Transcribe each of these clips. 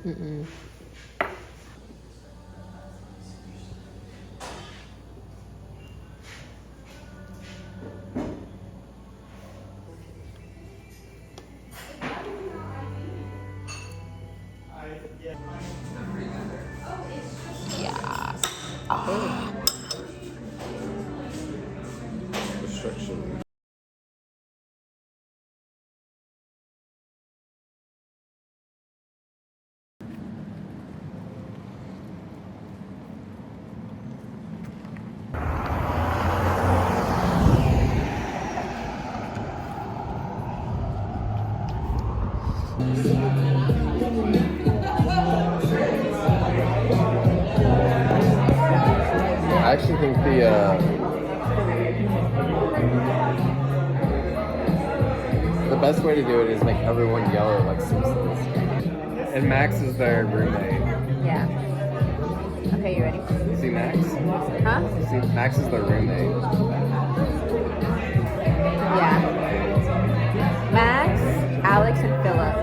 Mm-mm. Yes. Oh. Restriction. I actually think the best way to do it is make everyone yell at like Simpsons. And Max is their roommate. Yeah. Okay, you ready? You see Max? Huh? See, Max is their roommate. Yeah. Max, Alex, and Philip.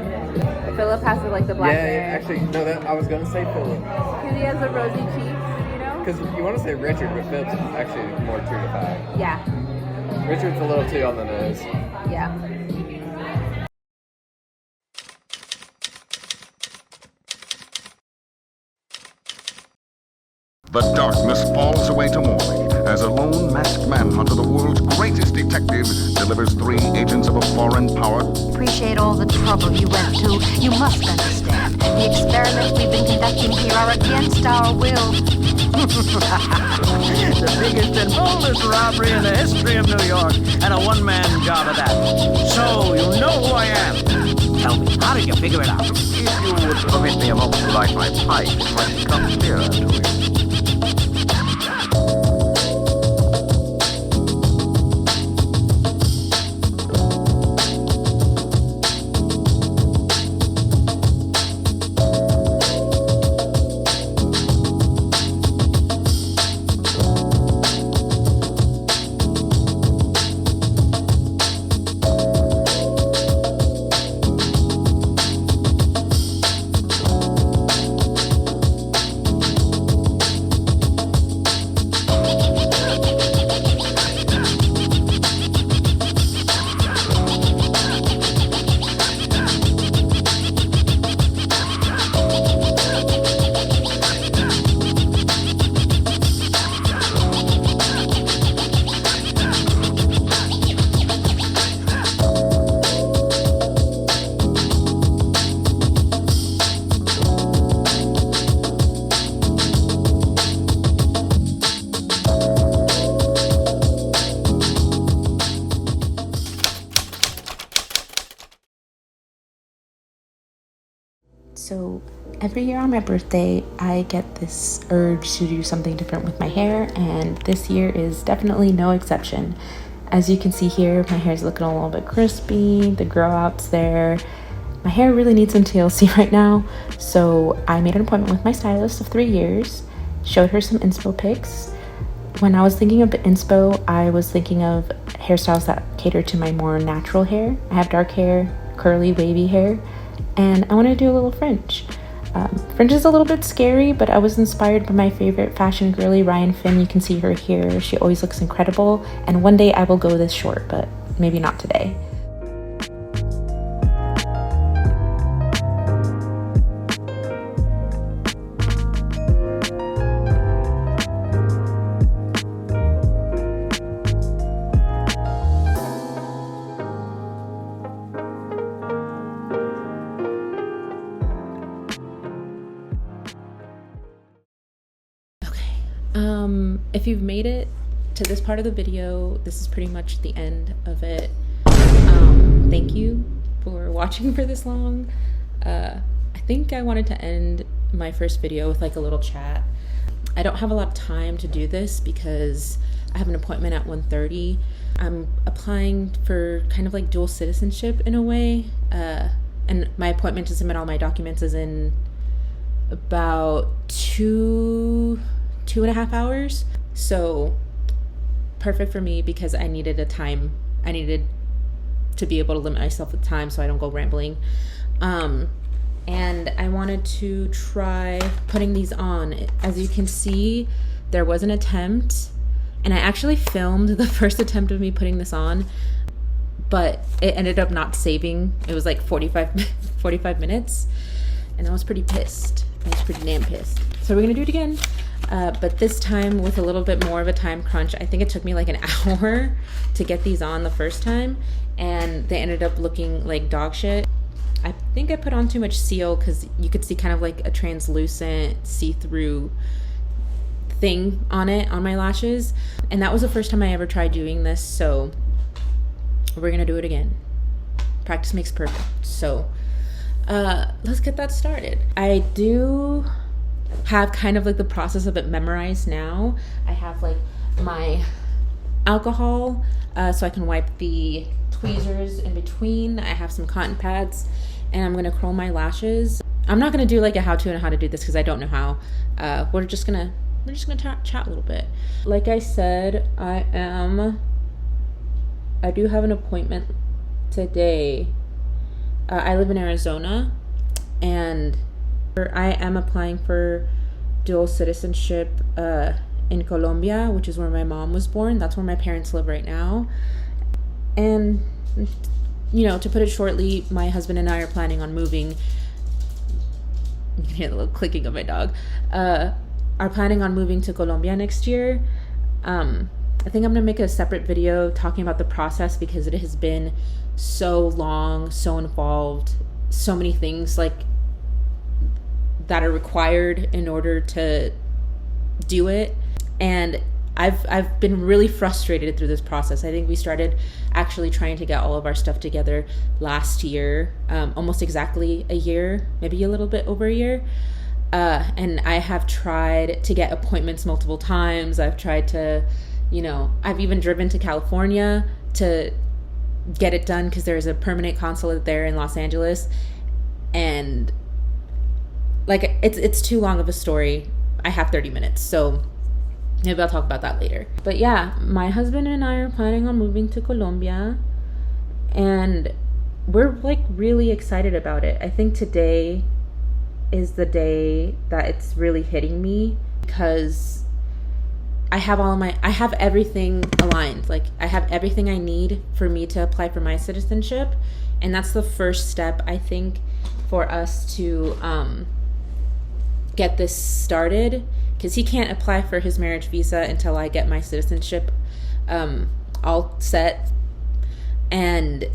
Philip has like the black hair. Yeah, actually, no, I was gonna say Philip. Because he has the rosy cheeks, you know? Because you want to say Richard, but Philip's actually more true to fact. Yeah. Richard's a little too on the nose. Yeah. The darkness falls away to morning as a lone masked manhunter, the world's greatest detective, delivers 3 agents of a foreign power. Appreciate all the trouble you went to. You must understand. The experiments we've been conducting here are against our will. The biggest and boldest robbery in the history of New York, and a one-man job at that. So, you know who I am. Tell me, how did you figure it out? If you would permit me a moment to light my pipe, it might become clearer to you. So every year on my birthday, I get this urge to do something different with my hair, and this year is definitely no exception. As you can see here, my hair is looking a little bit crispy, the grow out's there. My hair really needs some TLC right now, so I made an appointment with my stylist of 3 years, showed her some inspo pics. When I was thinking of inspo, I was thinking of hairstyles that cater to my more natural hair. I have dark hair, curly, wavy hair, and I want to do a little fringe. Fringe is a little bit scary, but I was inspired by my favorite fashion girly, Ryan Finn. You can see her here. She always looks incredible, and one day I will go this short, but maybe not today. If you've made it to this part of the video, this is pretty much the end of it. Thank you for watching for this long. I think I wanted to end my first video with like a little chat. I don't have a lot of time to do this because I have an appointment at 1:30. I'm applying for kind of like dual citizenship in a way, and my appointment to submit all my documents is in about 2.5 hours. So perfect for me because I needed to be able to limit myself with time so I don't go rambling. and I wanted to try putting these on. As you can see, there was an attempt, and I actually filmed the first attempt of me putting this on, but it ended up not saving. It was like 45 minutes, and I was pretty pissed. I was pretty damn pissed. So we're gonna do it again, but this time with a little bit more of a time crunch. I think it took me like an hour to get these on the first time, and they ended up looking like dog shit. I think I put on too much seal because you could see kind of like a translucent see-through thing on it, on my lashes. And that was the first time I ever tried doing this, so we're gonna do it again. Practice makes perfect. So let's get that started. I do have kind of like the process of it memorized now. I have like my alcohol so I can wipe the tweezers in between. I have some cotton pads, and I'm gonna curl my lashes. I'm not gonna do like a how-to on how to do this because I don't know how. We're just gonna chat a little bit. Like I said, I do have an appointment today. I live in Arizona, and I am applying for dual citizenship in Colombia, which is where my mom was born. That's where my parents live right now. And, you know, to put it shortly, my husband and I are planning on moving. You can hear the little clicking of my dog. Are planning on moving to Colombia next year. I think I'm gonna make a separate video talking about the process because it has been so long, so involved, so many things like that are required in order to do it. And I've been really frustrated through this process. I think we started actually trying to get all of our stuff together last year, almost exactly a year, maybe a little bit over a year. And I have tried to get appointments multiple times. I've tried to, you know, I've even driven to California to get it done because there's a permanent consulate there in Los Angeles. And like, it's too long of a story. I have 30 minutes, so maybe I'll talk about that later. But yeah, my husband and I are planning on moving to Colombia, and we're like really excited about it. I think today is the day that it's really hitting me because I have everything aligned. Like, I have everything I need for me to apply for my citizenship, and that's the first step, I think, for us to get this started, because he can't apply for his marriage visa until I get my citizenship all set. And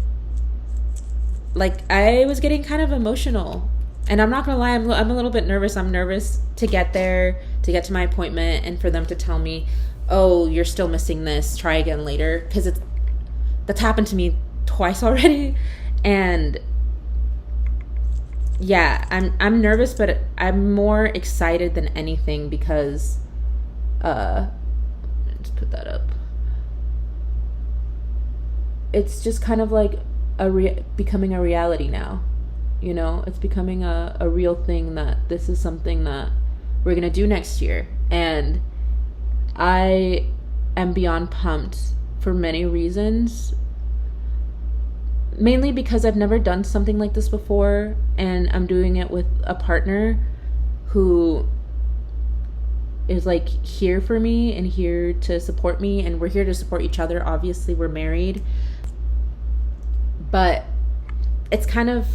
like, I was getting kind of emotional, and I'm not gonna lie, I'm a little bit nervous. I'm nervous to get there, to get to my appointment, and for them to tell me, oh, you're still missing this, try again later, because that's happened to me twice already. And yeah, I'm nervous, but I'm more excited than anything because just put that up. It's just kind of like becoming a reality now. You know, it's becoming a real thing that this is something that we're gonna do next year. And I am beyond pumped for many reasons. Mainly because I've never done something like this before, and I'm doing it with a partner who is like here for me and here to support me, and we're here to support each other. Obviously, we're married, but it's kind of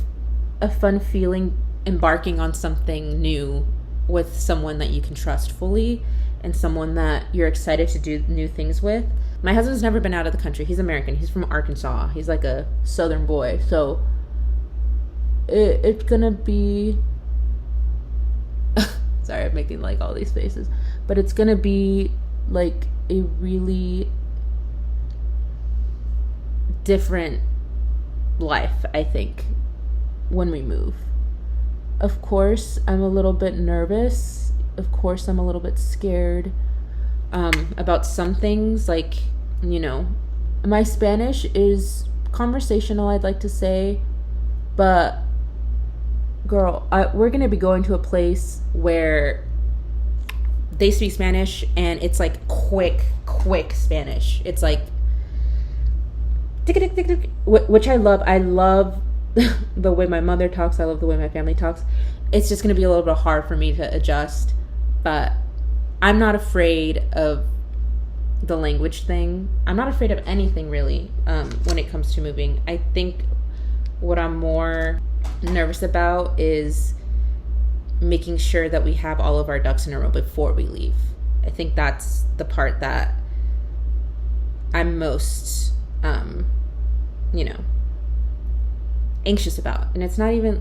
a fun feeling embarking on something new with someone that you can trust fully and someone that you're excited to do new things with. My husband's never been out of the country. He's American. He's from Arkansas. He's like a southern boy. So it's gonna be sorry, I'm making like all these faces, but it's gonna be like a really different life, I think, when we move. Of course, I'm a little bit nervous. Of course, I'm a little bit scared about some things. Like, you know, my Spanish is conversational, I'd like to say, but girl, we're gonna be going to a place where they speak Spanish, and it's like quick Spanish. It's like which I love. I love the way my mother talks. I love the way my family talks. It's just going to be a little bit hard for me to adjust. But I'm not afraid of the language thing. I'm not afraid of anything really when it comes to moving. I think what I'm more nervous about is making sure that we have all of our ducks in a row before we leave. I think that's the part that I'm most, anxious about. And it's not even,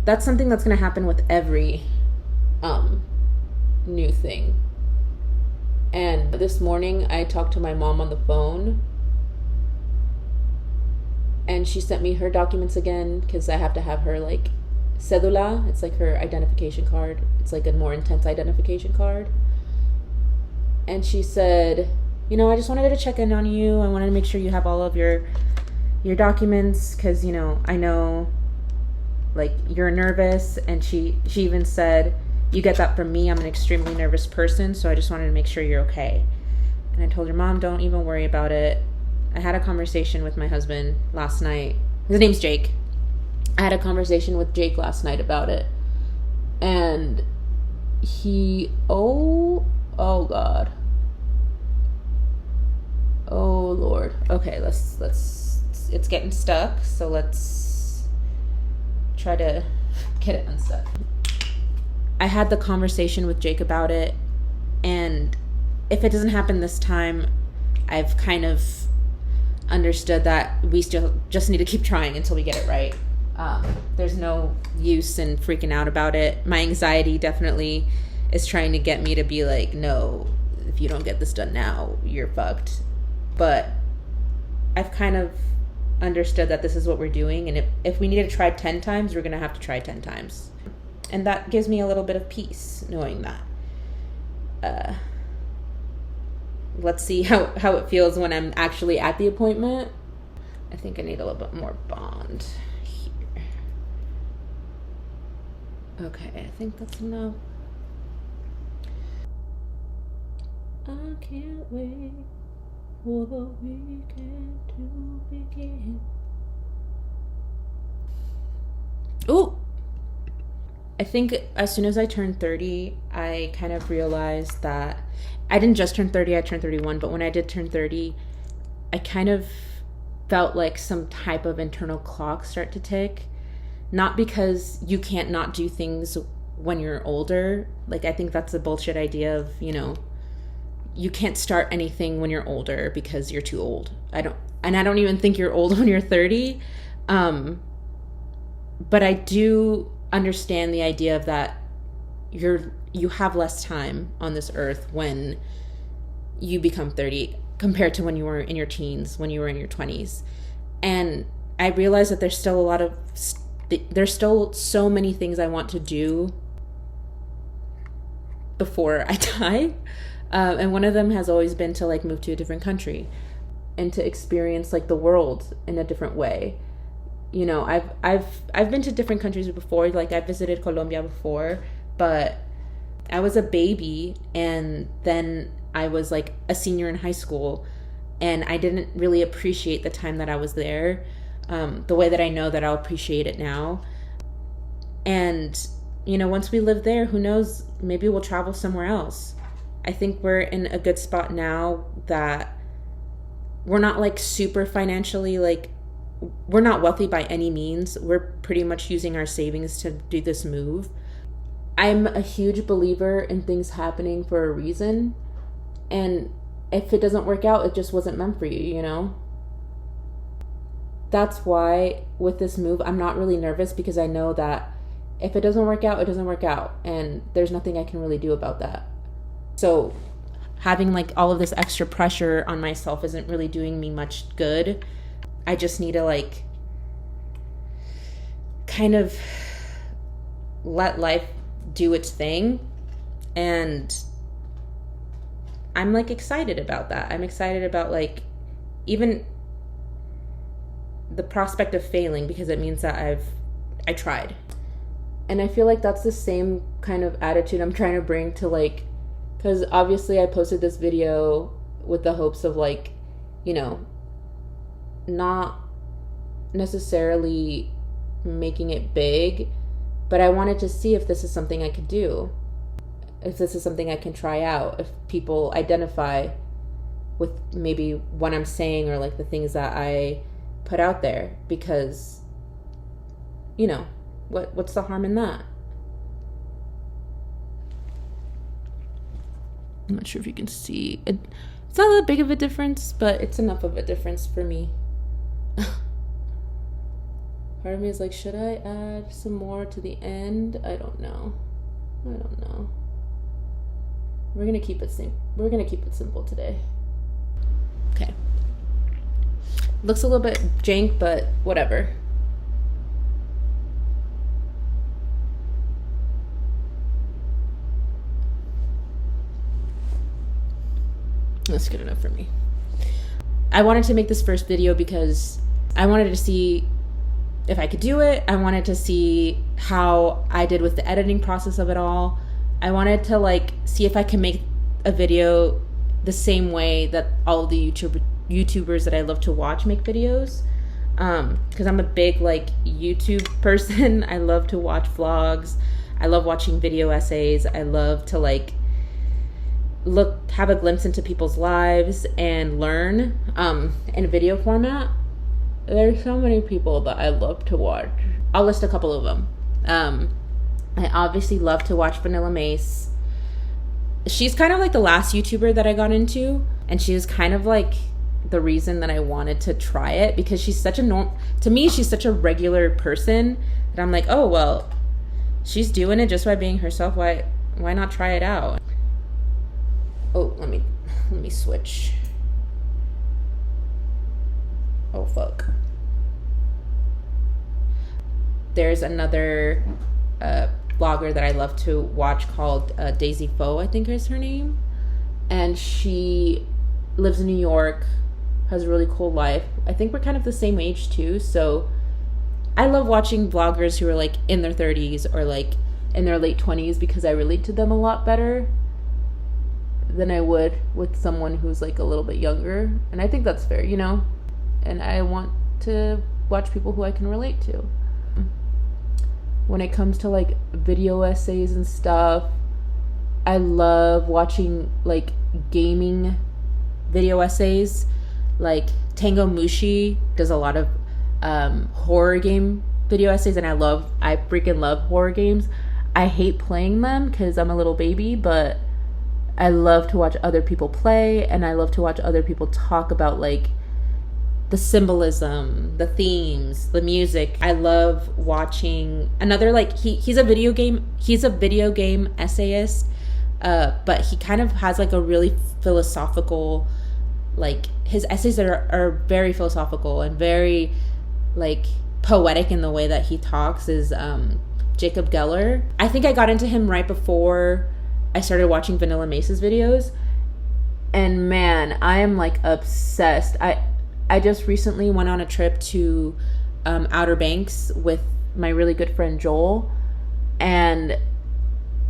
that's something that's going to happen with every new thing. And this morning I talked to my mom on the phone, and she sent me her documents again because I have to have her like cedula. It's like her identification card. It's like a more intense identification card. And she said, I just wanted to check in on you. I wanted to make sure you have all of your documents because, I know like you're nervous. And she even said, you get that from me. I'm an extremely nervous person, so I just wanted to make sure you're okay. And I told her, Mom, don't even worry about it. I had a conversation with my husband last night. His name's Jake. I had a conversation with Jake last night about it. And he, oh God. Oh Lord. Okay, let's it's getting stuck, so let's try to get it unstuck. I had the conversation with Jake about it, and if it doesn't happen this time, I've kind of understood that we still just need to keep trying until we get it right. There's no use in freaking out about it. My anxiety definitely is trying to get me to be like, no, if you don't get this done now, you're fucked. But I've kind of understood that this is what we're doing, and if we need to try 10 times, we're going to have to try 10 times. And that gives me a little bit of peace, knowing that. Let's see how it feels when I'm actually at the appointment. I think I need a little bit more bond here. Okay, I think that's enough. I can't wait for the weekend to begin. Ooh! I think as soon as I turned 30, I kind of realized that I didn't just turn 30, I turned 31, but when I did turn 30, I kind of felt like some type of internal clock start to tick. Not because you can't not do things when you're older. Like, I think that's a bullshit idea of, you can't start anything when you're older because you're too old. I don't even think you're old when you're 30. But I do understand the idea of that you have less time on this earth when you become 30 compared to when you were in your teens, when you were in your 20s. And I realize that there's still so many things I want to do before I die. And one of them has always been to like move to a different country and to experience like the world in a different way. I've been to different countries before. Like, I visited Colombia before, but I was a baby, and then I was like a senior in high school, and I didn't really appreciate the time that I was there the way that I know that I'll appreciate it now. And once we live there, who knows, maybe we'll travel somewhere else. I think we're in a good spot now that we're not like super financially, like, we're not wealthy by any means. We're pretty much using our savings to do this move. I'm a huge believer in things happening for a reason. And if it doesn't work out, it just wasn't meant for you, That's why with this move, I'm not really nervous, because I know that if it doesn't work out, it doesn't work out. And there's nothing I can really do about that. So having like all of this extra pressure on myself isn't really doing me much good. I just need to like kind of let life do its thing. And I'm like excited about that. I'm excited about like even the prospect of failing, because it means that I tried. And I feel like that's the same kind of attitude I'm trying to bring to like, because obviously I posted this video with the hopes of like, not necessarily making it big, but I wanted to see if this is something I could do, if this is something I can try out, if people identify with maybe what I'm saying or like the things that I put out there, because, you know, what's the harm in that? I'm not sure if you can see it. It's not that big of a difference, but it's enough of a difference for me. Part of me is like, should I add some more to the end? I don't know. We're gonna keep it simple today. Okay. Looks a little bit jank, but whatever. That's good enough for me. I wanted to make this first video because I wanted to see if I could do it. I wanted to see how I did with the editing process of it all. I wanted to like see if I can make a video the same way that all of the YouTubers that I love to watch make videos. Because I'm a big like YouTube person. I love to watch vlogs. I love watching video essays. I love to like have a glimpse into people's lives and learn in video format. There's so many people that I love to watch. I'll list a couple of them. I obviously love to watch Vanilla Mace. She's kind of like the last YouTuber that I got into, and she was kind of like the reason that I wanted to try it, because she's such a to me she's such a regular person that I'm like, oh well, she's doing it just by being herself. Why not try it out? Oh, let me switch. Oh fuck. There's another blogger that I love to watch called Daisy Foe, I think is her name, and she lives in New York, has a really cool life. I think we're kind of the same age too, so I love watching vloggers who are like in their 30s or like in their late 20s, because I relate to them a lot better than I would with someone who's like a little bit younger, and I think that's fair, you know, and I want to watch people who I can relate to. When it comes to like video essays and stuff, I love watching like gaming video essays. Like Tango Mushi does a lot of horror game video essays, and I freaking love horror games. I hate playing them because I'm a little baby, but I love to watch other people play, and I love to watch other people talk about like the symbolism, the themes, the music. I love watching another, like he's a video game essayist, but he kind of has like a really philosophical, like his essays are very philosophical and very like poetic in the way that he talks, is Jacob Geller. I think I got into him right before I started watching Vanilla Mace's videos, and man, I am like obsessed. I just recently went on a trip to Outer Banks with my really good friend Joel, and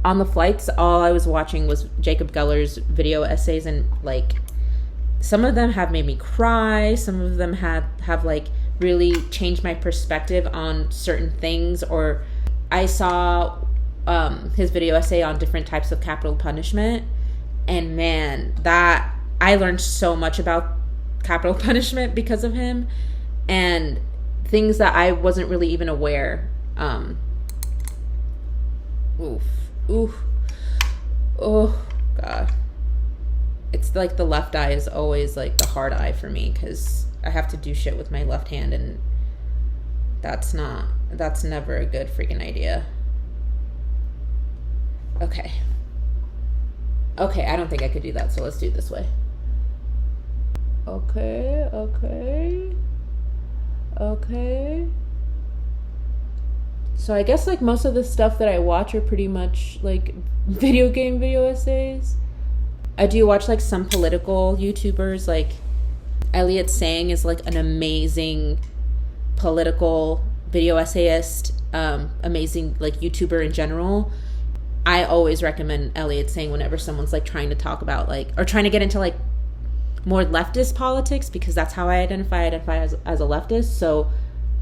on the flights all I was watching was Jacob Geller's video essays, and like some of them have made me cry, some of them have like really changed my perspective on certain things. Or I saw his video essay on different types of capital punishment, and man, that I learned so much about capital punishment because of him, and things that I wasn't really even aware. Oh god, it's like the left eye is always like the hard eye for me, because I have to do shit with my left hand, and that's never a good freaking idea. Okay, I don't think I could do that, so let's do it this way. Okay. So I guess like most of the stuff that I watch are pretty much like video essays. I do watch like some political YouTubers, like Elliot Sang is like an amazing political video essayist, amazing like YouTuber in general. I always recommend Elliot Sang whenever someone's like trying to talk about like, or trying to get into like more leftist politics, because that's how I identify as a leftist. So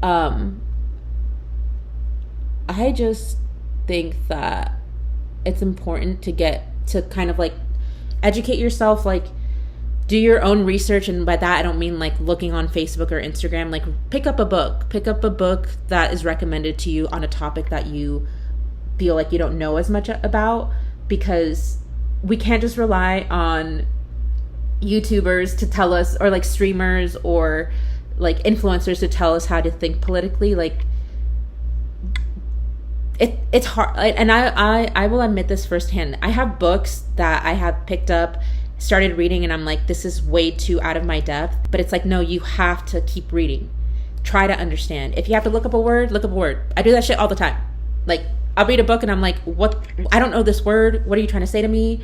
I just think that it's important to get to kind of like educate yourself, like do your own research. And by that, I don't mean like looking on Facebook or Instagram. Like pick up a book that is recommended to you on a topic that you feel like you don't know as much about, because we can't just rely on YouTubers to tell us, or like streamers or like influencers to tell us how to think politically. Like it's hard. And I will admit this firsthand. I have books that I have picked up, started reading, and I'm like, this is way too out of my depth. But it's like, no, you have to keep reading. Try to understand. If you have to look up a word, look up a word. I do that shit all the time. Like, I'll read a book and I'm like, what? I don't know this word. What are you trying to say to me?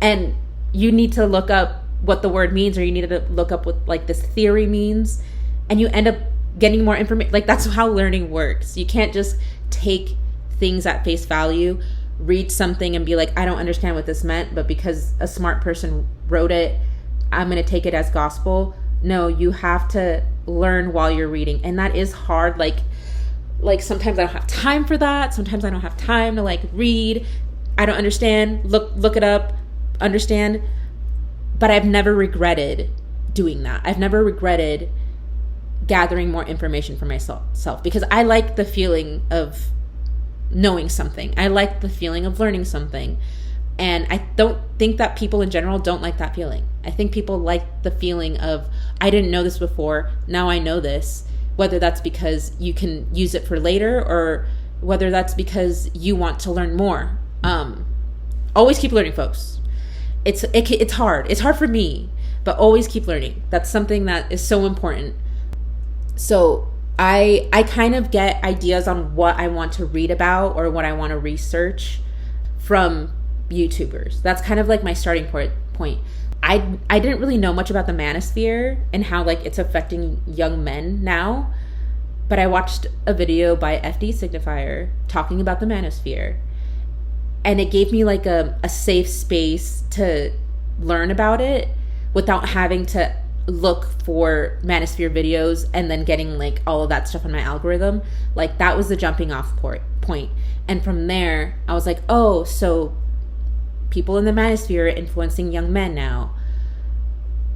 And you need to look up what the word means, or you need to look up what like this theory means, and you end up getting more information. Like, that's how learning works. You can't just take things at face value, read something and be like, I don't understand what this meant, but because a smart person wrote it, I'm going to take it as gospel. No, you have to learn while you're reading. And that is hard. Like sometimes I don't have time for that. Sometimes I don't have time to like read. I don't understand. Look it up, understand. But I've never regretted doing that. I've never regretted gathering more information for myself, because I like the feeling of knowing something. I like the feeling of learning something. And I don't think that people in general don't like that feeling. I think people like the feeling of, I didn't know this before, now I know this. Whether that's because you can use it for later, or whether that's because you want to learn more. Always keep learning, folks. It's hard. It's hard for me, but always keep learning. That's something that is so important. So I kind of get ideas on what I want to read about or what I want to research from YouTubers. That's kind of like my starting point. I didn't really know much about the manosphere and how like it's affecting young men now, but I watched a video by FD Signifier talking about the manosphere, and it gave me like a safe space to learn about it without having to look for manosphere videos and then getting like all of that stuff on my algorithm. Like, that was the jumping off point. And from there I was like, oh, so people in the manosphere are influencing young men now.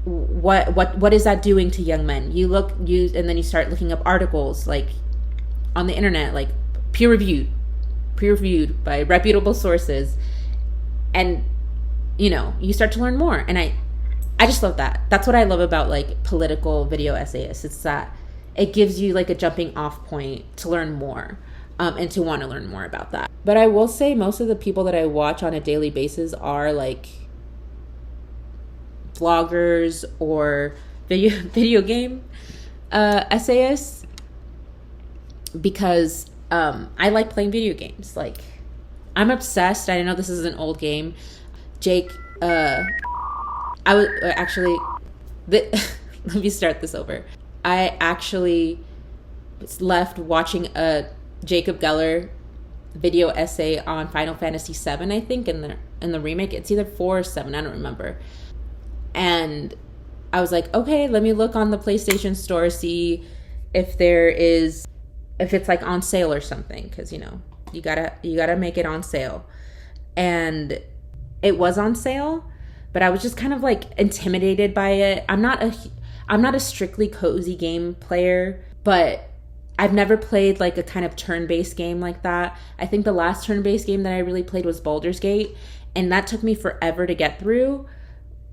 What is that doing to young men? And then you start looking up articles like on the internet, like peer reviewed by reputable sources, and you start to learn more. And I just love that. That's what I love about like political video essayists. It's that it gives you like a jumping off point to learn more, and to want to learn more about that. But I will say most of the people that I watch on a daily basis are like vloggers or video game essayists, because I like playing video games. Like, I'm obsessed. I know this is an old game. Jake, I was actually, let me start this over. I actually left watching a Jacob Geller video essay on Final Fantasy VII, I think, in the remake. It's either 4 or 7, I don't remember. And I was like, okay, let me look on the PlayStation Store, see if it's like on sale or something, because you gotta make it on sale. And it was on sale, but I was just kind of like intimidated by it. I'm not a strictly cozy game player, but I've never played like a kind of turn-based game like that. I think the last turn-based game that I really played was Baldur's Gate, and that took me forever to get through.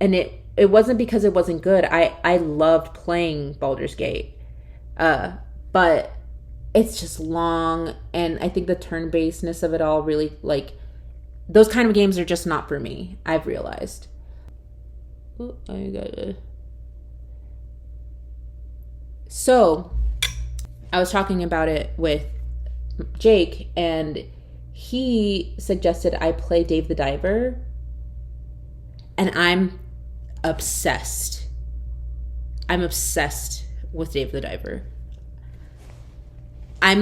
And it wasn't because it wasn't good. I loved playing Baldur's Gate, but it's just long, and I think the turn-basedness of it all really, like, those kind of games are just not for me, I've realized. So I was talking about it with Jake, and he suggested I play Dave the Diver, and I'm obsessed. I'm obsessed with Dave the Diver. I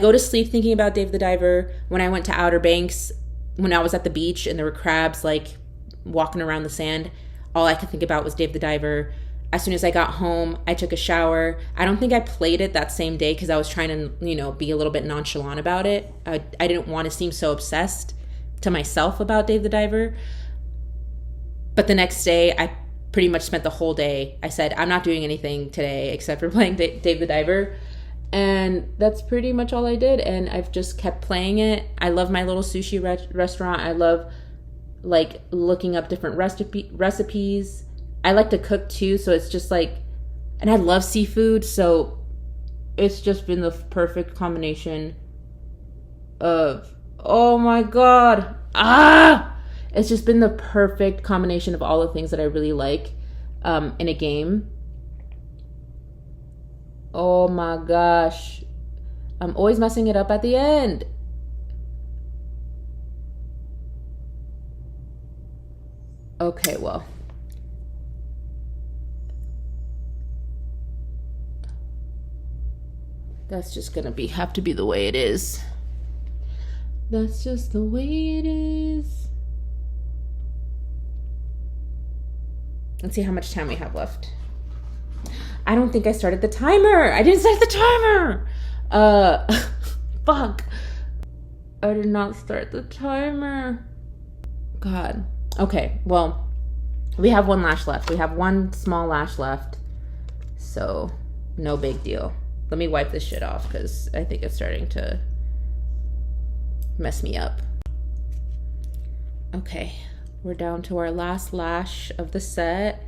go to sleep thinking about Dave the Diver. When I went to Outer Banks, when I was at the beach and there were crabs like walking around the sand, all I could think about was Dave the Diver. As soon as I got home, I took a shower. I don't think I played it that same day because I was trying to, you know, be a little bit nonchalant about it. I didn't want to seem so obsessed to myself about Dave the Diver. But the next day, I pretty much spent the whole day. I said, I'm not doing anything today except for playing Dave the Diver. And that's pretty much all I did. And I've just kept playing it. I love my little sushi restaurant. I love like looking up different recipes. I like to cook too, so it's just like, and I love seafood, so it's just been the perfect combination of, oh my god, it's just been the perfect combination of all the things that I really like in a game. Oh my gosh, I'm always messing it up at the end. Okay, well. That's just gonna have to be the way it is. That's just the way it is. Let's see how much time we have left. I don't think I started the timer. I didn't start the timer. Fuck. I did not start the timer. God. Okay, well, we have one lash left. We have one small lash left. So, no big deal. Let me wipe this shit off because I think it's starting to mess me up. Okay, we're down to our last lash of the set.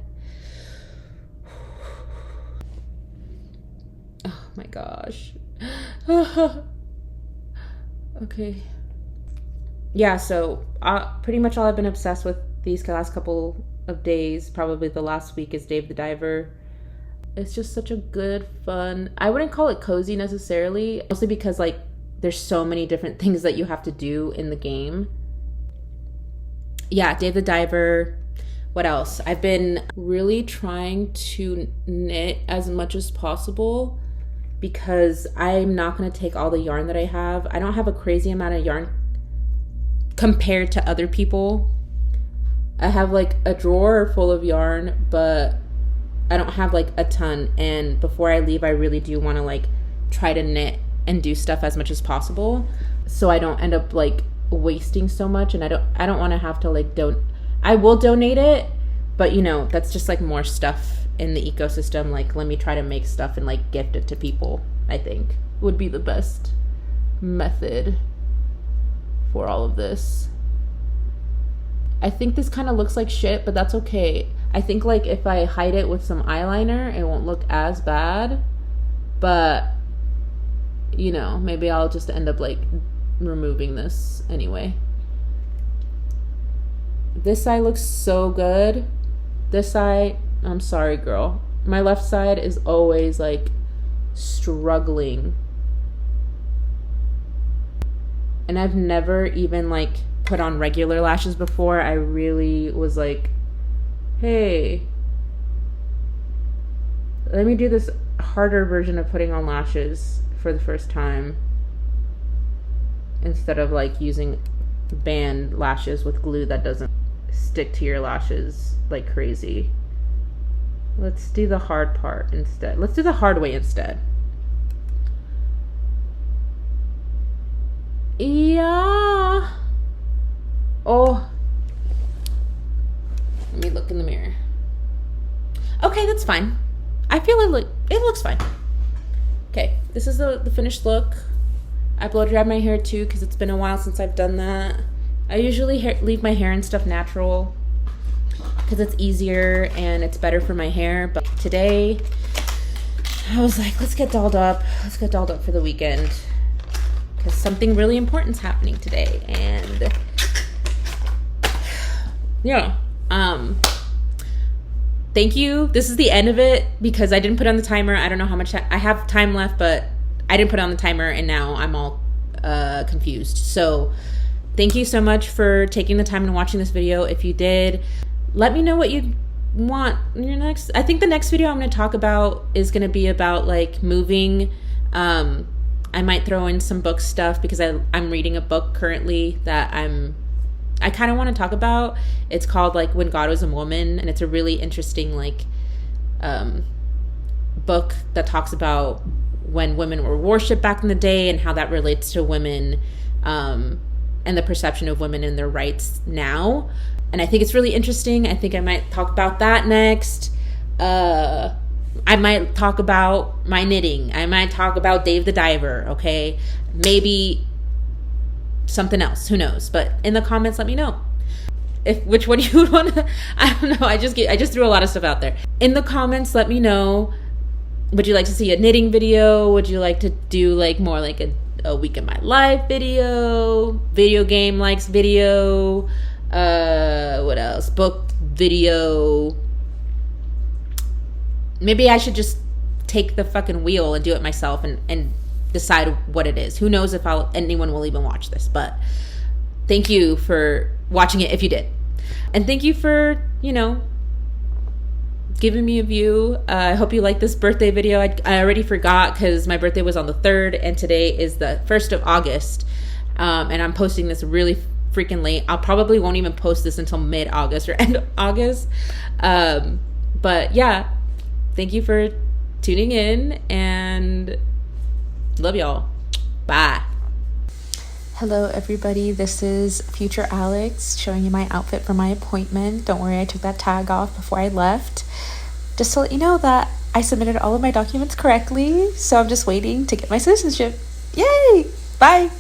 Oh my gosh. Okay. Yeah, so pretty much all I've been obsessed with these last couple of days, probably the last week, is Dave the Diver. It's just such a good, fun, I wouldn't call it cozy necessarily, mostly because like there's so many different things that you have to do in the game. Yeah, Dave the Diver. What else? I've been really trying to knit as much as possible because I'm not going to take all the yarn that I have. I don't have a crazy amount of yarn compared to other people. I have like a drawer full of yarn, but I don't have like a ton, and before I leave I really do want to like try to knit and do stuff as much as possible so I don't end up like wasting so much, and I don't want to have to like I will donate it, but you know, that's just like more stuff in the ecosystem. Like, let me try to make stuff and like gift it to people, I think would be the best method for all of this. I think this kind of looks like shit, but that's okay. I think like if I hide it with some eyeliner, it won't look as bad, but you know, maybe I'll just end up like removing this anyway. This side looks so good. This side, I'm sorry girl, my left side is always like struggling, and I've never even like put on regular lashes before. I really was like, hey, let me do this harder version of putting on lashes for the first time instead of like using band lashes with glue that doesn't stick to your lashes like crazy. Let's do the hard part instead. Let's do the hard way instead. Yeah. Oh. Let me look in the mirror. Okay, that's fine. I feel it looks fine. Okay, this is the finished look. I blow dried my hair too because it's been a while since I've done that. I usually leave my hair and stuff natural because it's easier and it's better for my hair. But today, I was like, let's get dolled up. Let's get dolled up for the weekend because something really important's happening today. And yeah. Thank you. This is the end of it because I didn't put on the timer. I don't know how much I have time left, but I didn't put on the timer and now I'm all confused. So thank you so much for taking the time and watching this video. If you did, let me know what you want in your next. I think the next video I'm going to talk about is going to be about like moving. I might throw in some book stuff because I'm reading a book currently that I kind of want to talk about. It's called like When God Was a Woman, and it's a really interesting like book that talks about when women were worshipped back in the day and how that relates to women and the perception of women and their rights now. And I think it's really interesting. I think I might talk about that next. I might talk about my knitting. I might talk about Dave the Diver, okay? Maybe something else, who knows? But in the comments, let me know which one you would want to. I don't know. I just threw a lot of stuff out there. In the comments, let me know. Would you like to see a knitting video? Would you like to do like more like a week in my life video game likes video? What else? Book video. Maybe I should just take the fucking wheel and do it myself and decide what it is. Who knows if anyone will even watch this, but thank you for watching it if you did. And thank you for, giving me a view. I hope you like this birthday video. I already forgot because my birthday was on the 3rd and today is the 1st of August. And I'm posting this really freaking late. I'll probably won't even post this until mid-August or end of August. But yeah, thank you for tuning in and love y'all. Bye. Hello everybody, this is future Alex showing you my outfit for my appointment. Don't worry, I took that tag off before I left. Just to let you know that I submitted all of my documents correctly, so I'm just waiting to get my citizenship. Yay! Bye!